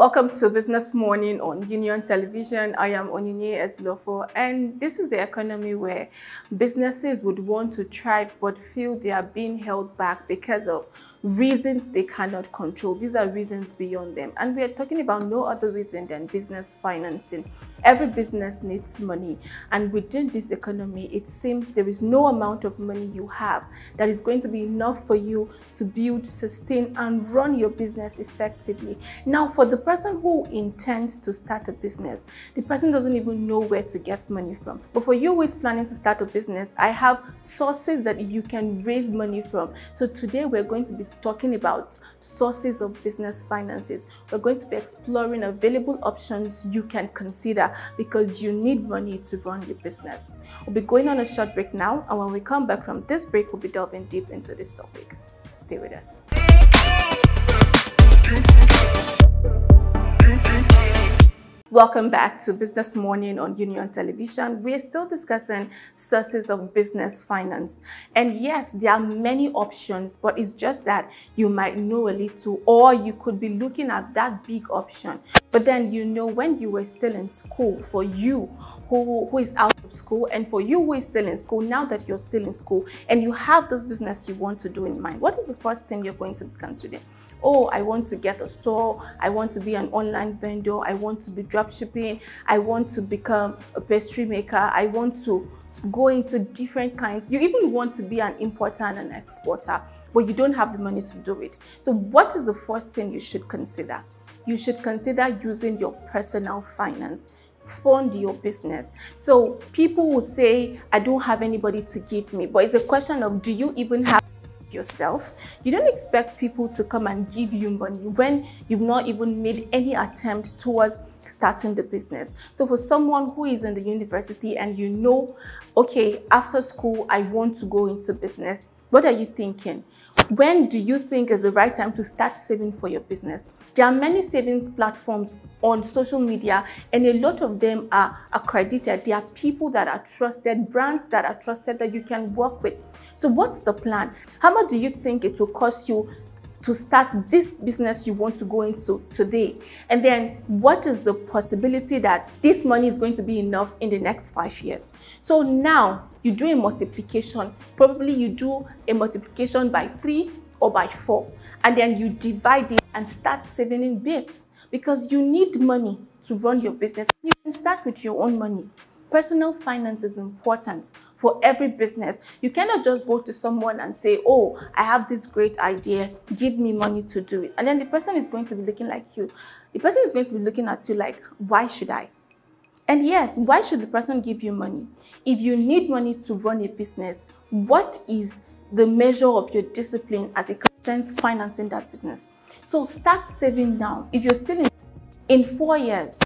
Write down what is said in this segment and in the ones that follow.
Welcome to Business Morning on Union Television. I am Onyinye Ezlofo, and this is the economy where businesses would want to thrive but feel they are being held back because of reasons they cannot control. These are reasons beyond them, and we are talking about no other reason than business financing. Every business needs money, and within this economy, it seems there is no amount of money you have that is going to be enough for you to build, sustain, and run your business effectively. Now, for the person who intends to start a business, the person doesn't even know where to get money from. But for you who is planning to start a business, I have sources that you can raise money from. So today we're going to be talking about sources of business finances. We're going to be exploring available options you can consider because you need money to run your business. We'll be going on a short break now, and when we come back from this break, we'll be delving deep into this topic. Stay with us. Welcome back to Business Morning on Union Television. We're still discussing sources of business finance. And yes, there are many options, but it's just that you might know a little, or you could be looking at that big option. But then, when you were still in school, for you who is out of school, and for you who is still in school, now that you're still in school and you have this business you want to do in mind, what is the first thing you're going to be considering? Oh, I want to get a store. I want to be an online vendor. I want to be drop shipping. I want to become a pastry maker. I want to go into different kinds. You even want to be an importer and an exporter, but you don't have the money to do it. So what is the first thing you should consider? You should consider using your personal finance. Fund your business. So people would say, I don't have anybody to give me, but it's a question of, do you even have yourself? You don't expect people to come and give you money when you've not even made any attempt towards starting the business. So for someone who is in the university and okay, after school I want to go into business, what are you thinking? When do you think is the right time to start saving for your business? There are many savings platforms on social media, and a lot of them are accredited. There are people that are trusted, brands that are trusted that you can work with. So what's the plan? How much do you think it will cost you to start this business you want to go into today? And then what is the possibility that this money is going to be enough in the next 5 years? So now you do a multiplication. Probably you do a multiplication by 3 or by 4, and then you divide it and start saving in bits, because you need money to run your business. You can start with your own money. Personal finance is important for every business. You cannot just go to someone and say, oh, I have this great idea, give me money to do it. And then the person is going to be looking like you. The person is going to be looking at you like, why should I? And yes, why should the person give you money? If you need money to run a business, what is the measure of your discipline as it concerns financing that business? So start saving now. If you're still in 4 years,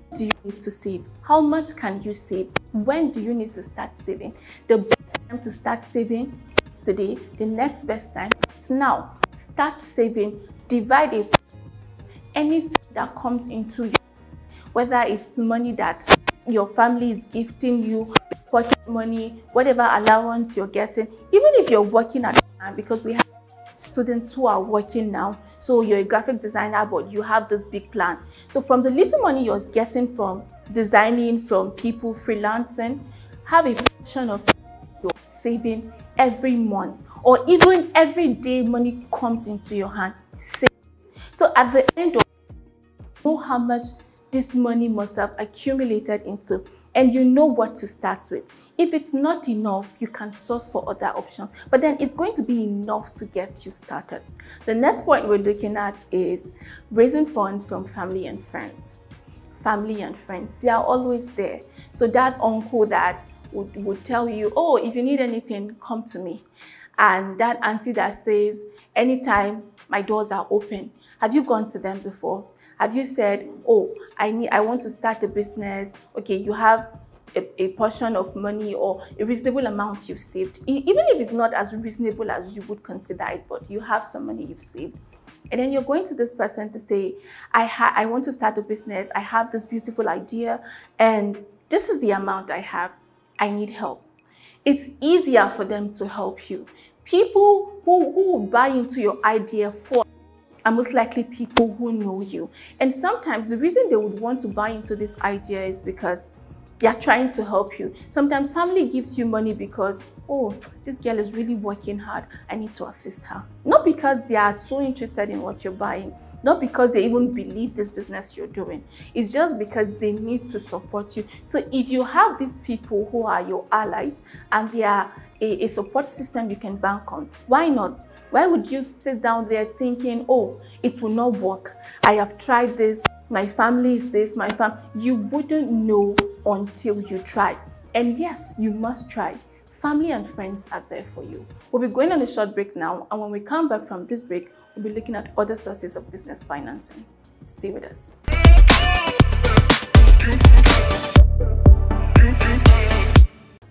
what do you need to save? How much can you save? When do you need to start saving? The best time to start saving is today. The next best time is now. Start saving. Divide it. Anything that comes into you, whether it's money that your family is gifting you, pocket money, whatever allowance you're getting, even if you're working at the time, because we have students who are working now. So you're a graphic designer, but you have this big plan. So from the little money you're getting from designing, from people freelancing, have a portion of your saving every month, or even every day money comes into your hand. Save. So at the end of it, you know how much this money must have accumulated into, and you know what to start with. If it's not enough, you can source for other options, but then it's going to be enough to get you started. The next point we're looking at is raising funds from family and friends. Family and friends, they are always there. So that uncle that would tell you, oh, if you need anything, come to me. And that auntie that says, anytime my doors are open. Have you gone to them before? Have you said, oh, I want to start a business? Okay, you have a portion of money or a reasonable amount you've saved. Even if it's not as reasonable as you would consider it, but you have some money you've saved. And then you're going to this person to say, I want to start a business. I have this beautiful idea, and this is the amount I have. I need help. It's easier for them to help you. People who buy into your idea for are most likely people who know you. And sometimes the reason they would want to buy into this idea is because they are trying to help you. Sometimes family gives you money because, oh, this girl is really working hard, I need to assist her. Not because they are so interested in what you're buying, not because they even believe this business you're doing. It's just because they need to support you. So if you have these people who are your allies and they are a support system you can bank on, why not? Why would you sit down there thinking, oh, it will not work, I have tried this, my family is this, my you wouldn't know until you try. And yes, you must try. Family and friends are there for you. We'll be going on a short break now, and when we come back from this break, we'll be looking at other sources of business financing. Stay with us.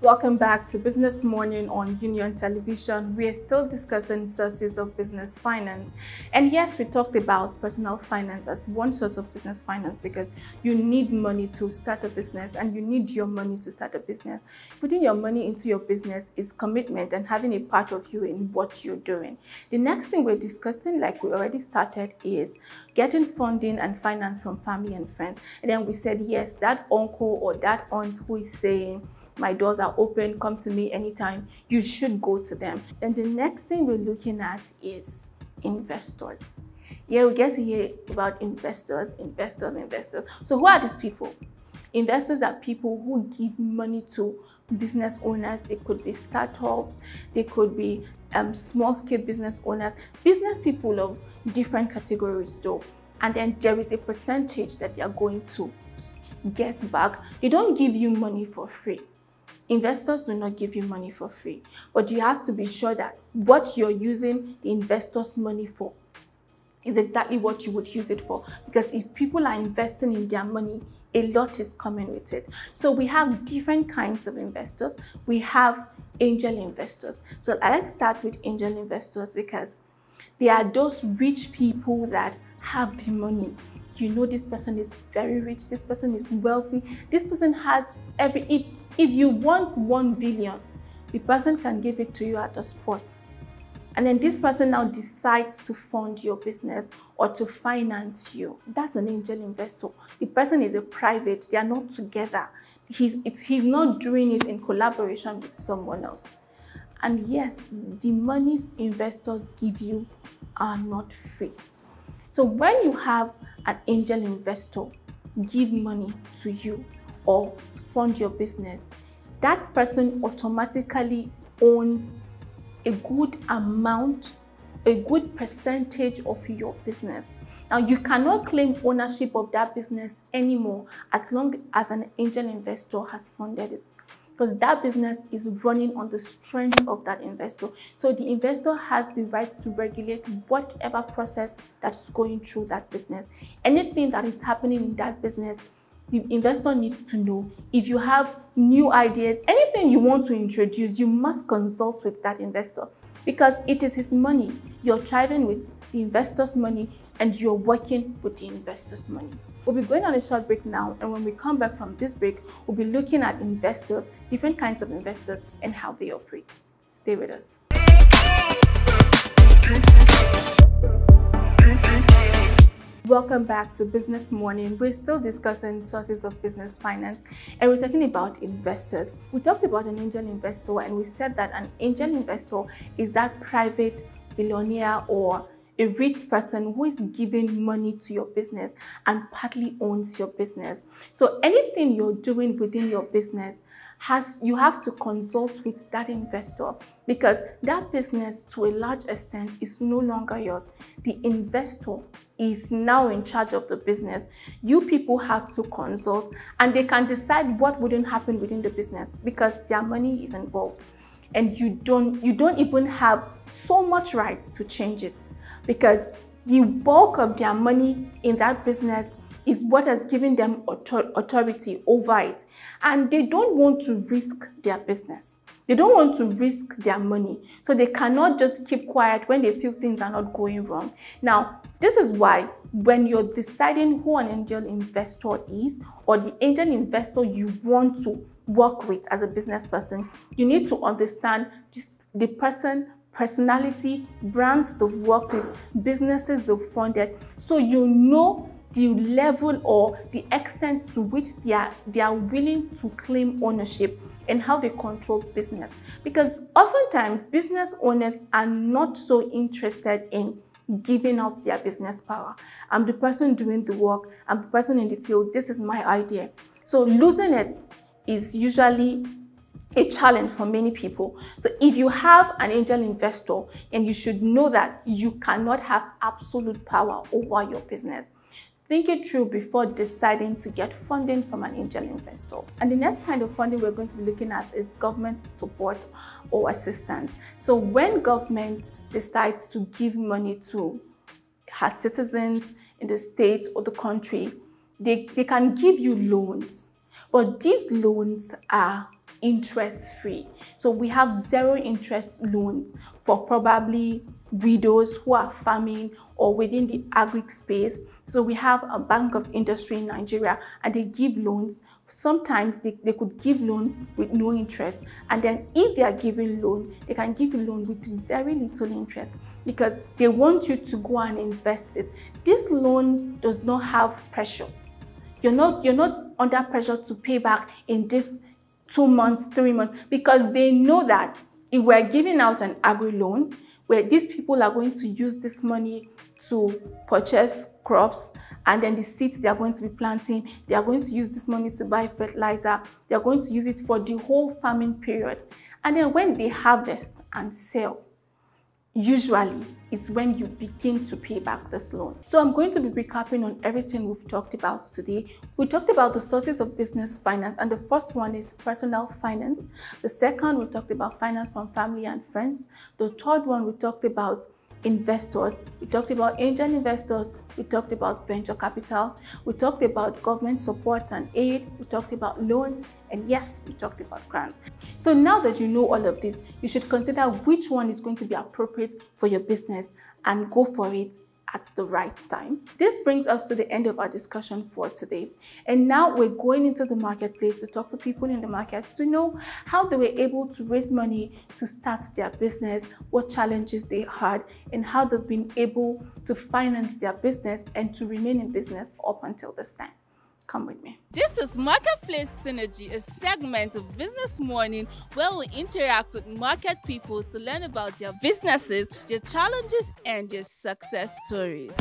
Welcome back to Business Morning on Union Television. We are still discussing sources of business finance. And yes, we talked about personal finance as one source of business finance because you need money to start a business and you need your money to start a business. Putting your money into your business is commitment and having a part of you in what you're doing. The next thing we're discussing, like we already started, is getting funding and finance from family and friends. And then we said, yes, that uncle or that aunt who is saying, my doors are open, come to me anytime, you should go to them. And the next thing we're looking at is investors. Yeah, we get to hear about investors. So who are these people? Investors are people who give money to business owners. They could be startups, they could be small-scale business owners, business people of different categories though. And then there is a percentage that they are going to get back. They don't give you money for free. Investors do not give you money for free, but you have to be sure that what you're using the investors' money for is exactly what you would use it for. Because if people are investing in their money, a lot is coming with it. So we have different kinds of investors. We have angel investors. So I like to start with angel investors because they are those rich people that have the money. You know, this person is very rich, this person is wealthy, this person has if you want 1 billion, the person can give it to you at a spot. And then this person now decides to fund your business or to finance you. That's an angel investor. The person is a private, they are not together. He's not doing it in collaboration with someone else. And yes, the monies investors give you are not free. So when you have an angel investor give money to you or fund your business, that person automatically owns a good amount, a good percentage of your business. Now, you cannot claim ownership of that business anymore as long as an angel investor has funded it, because that business is running on the strength of that investor. So the investor has the right to regulate whatever process that's going through that business. Anything that is happening in that business, the investor needs to know. If you have new ideas, anything you want to introduce, you must consult with that investor because it is his money. You're thriving with the investor's money and you're working with the investor's money. We'll be going on a short break now, and when we come back from this break, we'll be looking at investors, different kinds of investors, and how they operate. Stay with us. Welcome back to Business Morning. We're still discussing sources of business finance and we're talking about investors. We talked about an angel investor and we said that an angel investor is that private billionaire or a rich person who is giving money to your business and partly owns your business. So anything you're doing within your business you have to consult with that investor because that business to a large extent is no longer yours. The investor is now in charge of the business. You people have to consult and they can decide what wouldn't happen within the business because their money is involved and you don't even have so much right to change it because the bulk of their money in that business is what has given them authority over it. And they don't want to risk their business. They don't want to risk their money. So they cannot just keep quiet when they feel things are not going wrong. Now, this is why when you're deciding who an angel investor is or the angel investor you want to work with as a business person, you need to understand the person personality, brands they've worked with, businesses they've funded, so you know the level or the extent to which they are willing to claim ownership and how they control business. Because oftentimes business owners are not so interested in giving out their business power. I'm the person doing the work, I'm the person in the field, this is my idea. So losing it is usually a challenge for many people. So if you have an angel investor, and you should know that you cannot have absolute power over your business. Think it through before deciding to get funding from an angel investor. And the next kind of funding we're going to be looking at is government support or assistance. So when government decides to give money to her citizens in the state or the country, they can give you loans, but these loans are interest-free. So we have zero interest loans for probably widows who are farming or within the agri space. So we have a Bank of Industry in Nigeria, and they give loans. Sometimes they could give loan with no interest, and then if they are giving loan, they can give you loan with very little interest because they want you to go and invest it. This loan does not have pressure. You're not under pressure to pay back in this 2 months, 3 months, because they know that if we're giving out an agri loan where these people are going to use this money to purchase crops, and then the seeds they are going to be planting, they are going to use this money to buy fertilizer, they are going to use it for the whole farming period. And then when they harvest and sell, usually is when you begin to pay back this loan. So I'm going to be recapping on everything we've talked about today. We talked about the sources of business finance, and the first one is personal finance. The second, we talked about finance from family and friends. The third one, we talked about investors. We talked about angel investors. We talked about venture capital. We talked about government support and aid. We talked about loans. And yes, we talked about grants. So now that you know all of this, you should consider which one is going to be appropriate for your business and go for it at the right time. This brings us to the end of our discussion for today. And now we're going into the marketplace to talk to people in the market to know how they were able to raise money to start their business, what challenges they had, and how they've been able to finance their business and to remain in business up until this time. Come with me. This is Marketplace Synergy, a segment of Business Morning where we interact with market people to learn about their businesses, their challenges, and their success stories.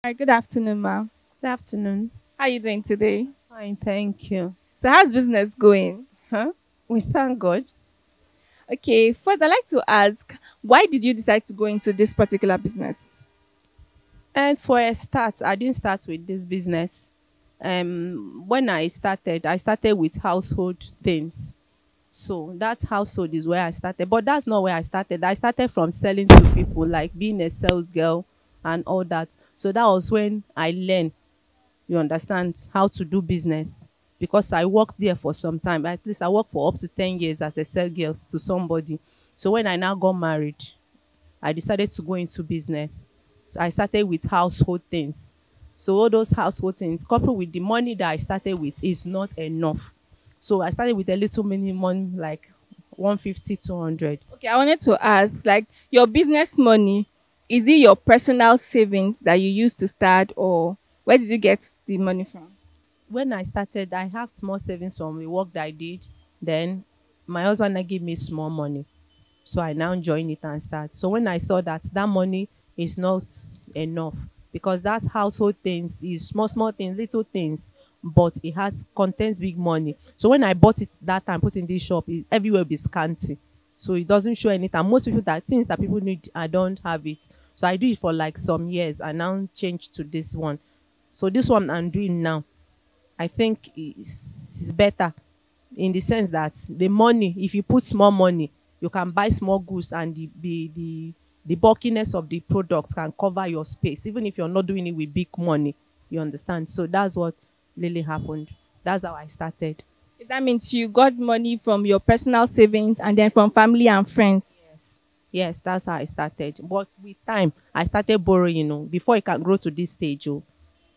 Hi, good afternoon, ma'am. Good afternoon. How are you doing today? Fine, thank you. So how's business going? We thank God. Okay, first I'd like to ask, why did you decide to go into this particular business? And for a start, I didn't start with this business. When I started with household things. So that household is where I started. But that's not where I started. I started from selling to people, like being a sales girl and all that. So that was when I learned, you understand, how to do business. Because I worked there for some time. At least I worked for up to 10 years as a sales girl to somebody. So when I now got married, I decided to go into business. So I started with household things. So all those household things, coupled with the money that I started with, is not enough. So I started with a little minimum, like 150, 200. Okay, I wanted to ask, like, your business money, is it your personal savings that you used to start, or where did you get the money from? When I started, I have small savings from the work that I did. Then my husband now gave me small money. So I now join it and start. So when I saw that money is not enough, because that household things is small things, little things, but it contains big money. So when I bought it that time, put in this shop, everywhere will be scanty. So it doesn't show anything. Most people, things that people need, I don't have it. So I do it for like some years. I now changed to this one. So this one I'm doing now, I think is better in the sense that the money, if you put small money, you can buy small goods, and the bulkiness of the products can cover your space, even if you're not doing it with big money. You understand? So that's what really happened. That's how I started. That means you got money from your personal savings and then from family and friends. Yes, that's how I started. But with time, I started borrowing, before it can grow to this stage,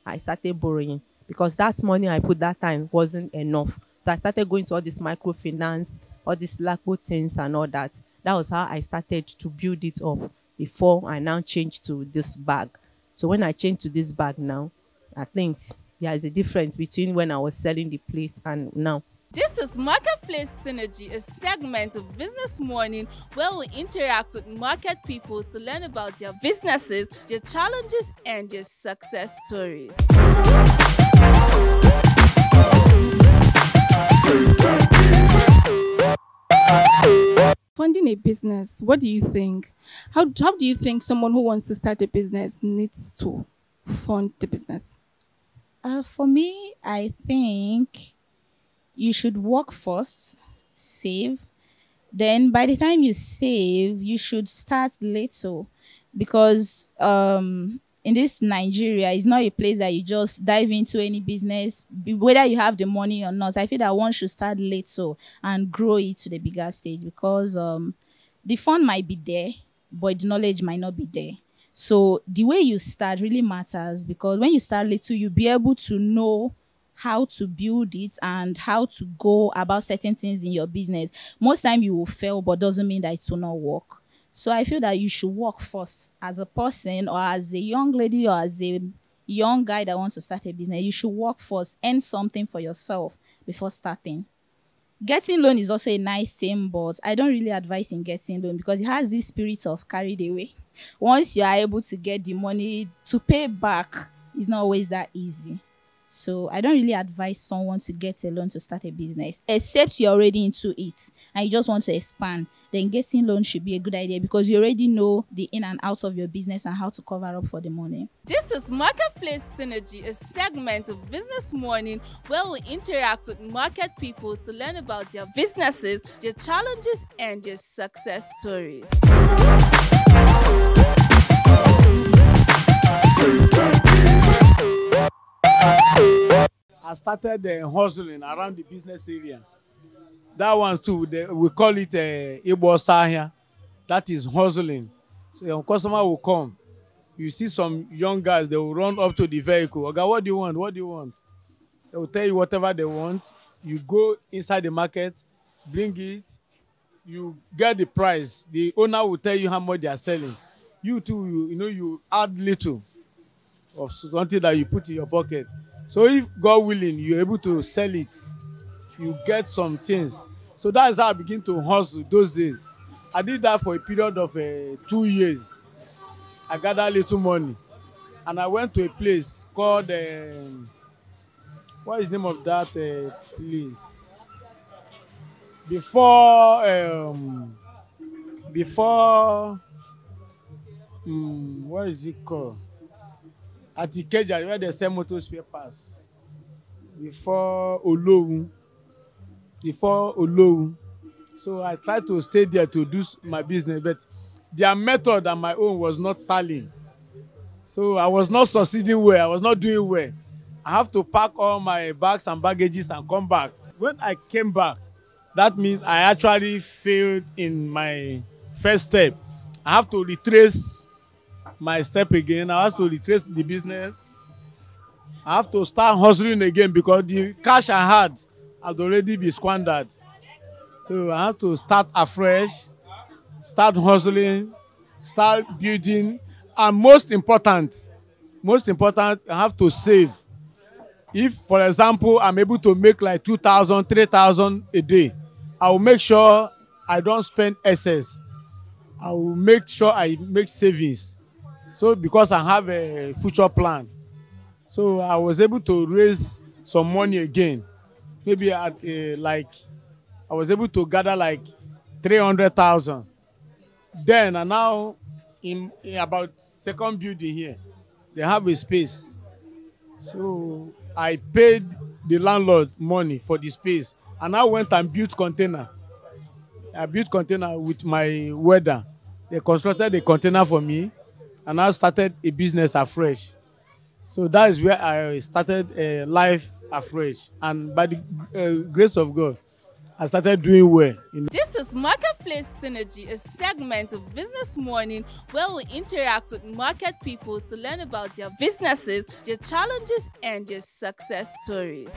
I started borrowing. because that money I put that time wasn't enough. So I started going to all this microfinance, all these LACO things and all that. That was how I started to build it up before I now changed to this bag. So when I changed to this bag now, I think there is a difference between when I was selling the plate and now. This is Marketplace Synergy, a segment of Business Morning where we interact with market people to learn about their businesses, their challenges, and their success stories. Funding a business, what do you think? How do you think someone who wants to start a business needs to fund the business? For me, I think you should work first, save. Then by the time you save, you should start little, because in this Nigeria, it's not a place that you just dive into any business, whether you have the money or not. I feel that one should start little and grow it to the bigger stage, because the fund might be there, but the knowledge might not be there. So the way you start really matters, because when you start little, you'll be able to know how to build it and how to go about certain things in your business. Most time you will fail, but doesn't mean that it will not work. So I feel that you should work first as a person, or as a young lady, or as a young guy that wants to start a business. You should work first, earn something for yourself before starting. Getting loan is also a nice thing, but I don't really advise in getting loan, because it has this spirit of carried away. Once you are able to get the money to pay back, it's not always that easy. So I don't really advise someone to get a loan to start a business, except you're already into it and you just want to expand. Then getting loan should be a good idea, because you already know the in and out of your business and how to cover up for the money. This is Marketplace Synergy, a segment of Business Morning where we interact with market people to learn about their businesses, their challenges, and their success stories. I started hustling around the business area. That one too, we call it Ibo Sahia. That is hustling. So a customer will come. You see some young guys, they will run up to the vehicle. Okay, what do you want? What do you want? They will tell you whatever they want. You go inside the market, bring it. You get the price. The owner will tell you how much they are selling. You too, you add little of something that you put in your pocket. So if God willing, you're able to sell it, you get some things. So that's how I begin to hustle those days. I did that for a period of 2 years. I gathered little money. And I went to a place called, what is the name of that place? What is it called? At Ikeja, where they sell motor spare parts. Before Olowu. So I tried to stay there to do my business, but their method and my own was not tallying. So I was not succeeding well. I was not doing well. I have to pack all my bags and baggages and come back. When I came back, that means I actually failed in my first step. I have to retrace my step again. I have to retrace the business. I have to start hustling again, because the cash I had already been squandered. So I have to start afresh, start hustling, start building, and most important, I have to save. If, for example, I'm able to make like 2,000, 3,000 a day, I will make sure I don't spend excess. I will make sure I make savings. So because I have a future plan. So I was able to raise some money again. Maybe I was able to gather like 300,000. Then and now in about second building here, they have a space. So I paid the landlord money for the space, and I went and built container. I built container with my welder. They constructed a container for me, and I started a business afresh. So that is where I started life afresh. And by the grace of God, I started doing well. This is Marketplace Synergy, a segment of Business Morning where we interact with market people to learn about their businesses, their challenges, and their success stories.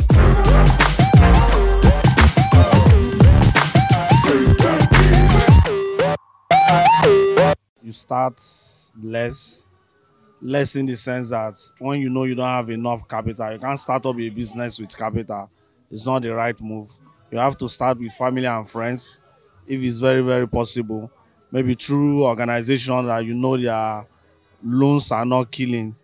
You start less in the sense that when you know you don't have enough capital, you can't start up a business with capital. It's not the right move. You have to start with family and friends if it's very, very possible. Maybe through organizations that you know their loans are not killing.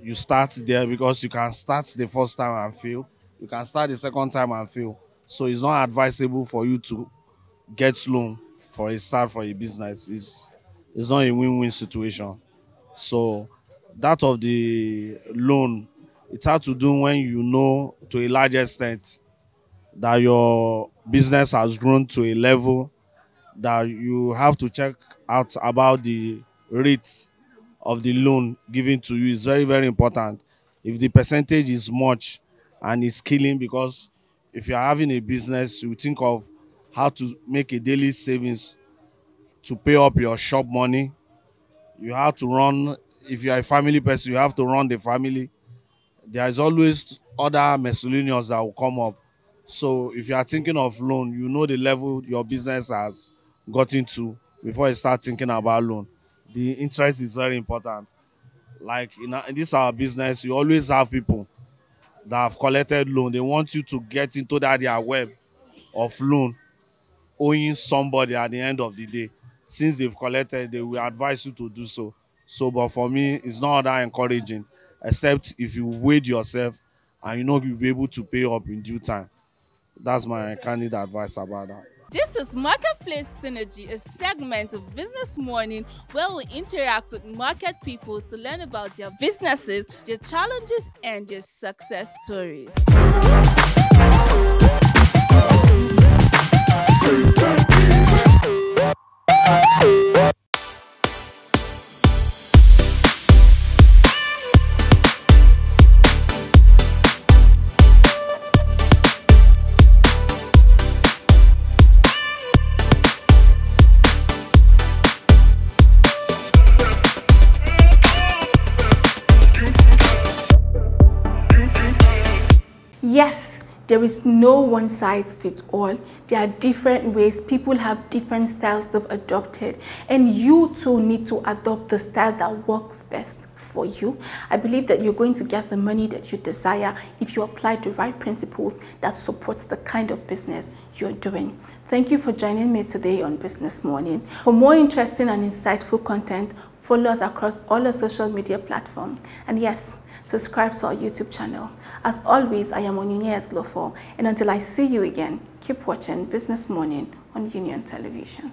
You start there because you can start the first time and fail. You can start the second time and fail. So it's not advisable for you to get loan for a start for a business. It's not a win-win situation. So that of the loan, it's hard to do when you know to a large extent that your business has grown to a level that you have to check out about the rates of the loan given to you. Is very, very important. If the percentage is much and it's killing, because if you're having a business, you think of how to make a daily savings to pay up your shop money. You have to run, if you're a family person, you have to run the family. There is always other miscellaneous that will come up. So if you are thinking of loan, you know the level your business has gotten to before you start thinking about loan. The interest is very important. Like in this our business, you always have people that have collected loan. They want you to get into their web of loan owing somebody at the end of the day. Since they've collected, they will advise you to do so. But for me, it's not that encouraging, except if you weighed yourself and you know you'll be able to pay up in due time. That's my candid advice about that. This is Marketplace Synergy, a segment of Business Morning where we interact with market people to learn about their businesses, their challenges, and their success stories. Yes, there is no one size fits all. There are different ways. People have different styles they've adopted, and you too need to adopt the style that works best for you. I believe that you're going to get the money that you desire if you apply the right principles that supports the kind of business you're doing. Thank you for joining me today on Business Morning. For more interesting and insightful content, follow us across all our social media platforms. And yes, subscribe to our YouTube channel. As always, I am Onyinye Eslofo, and until I see you again, keep watching Business Morning on Union Television.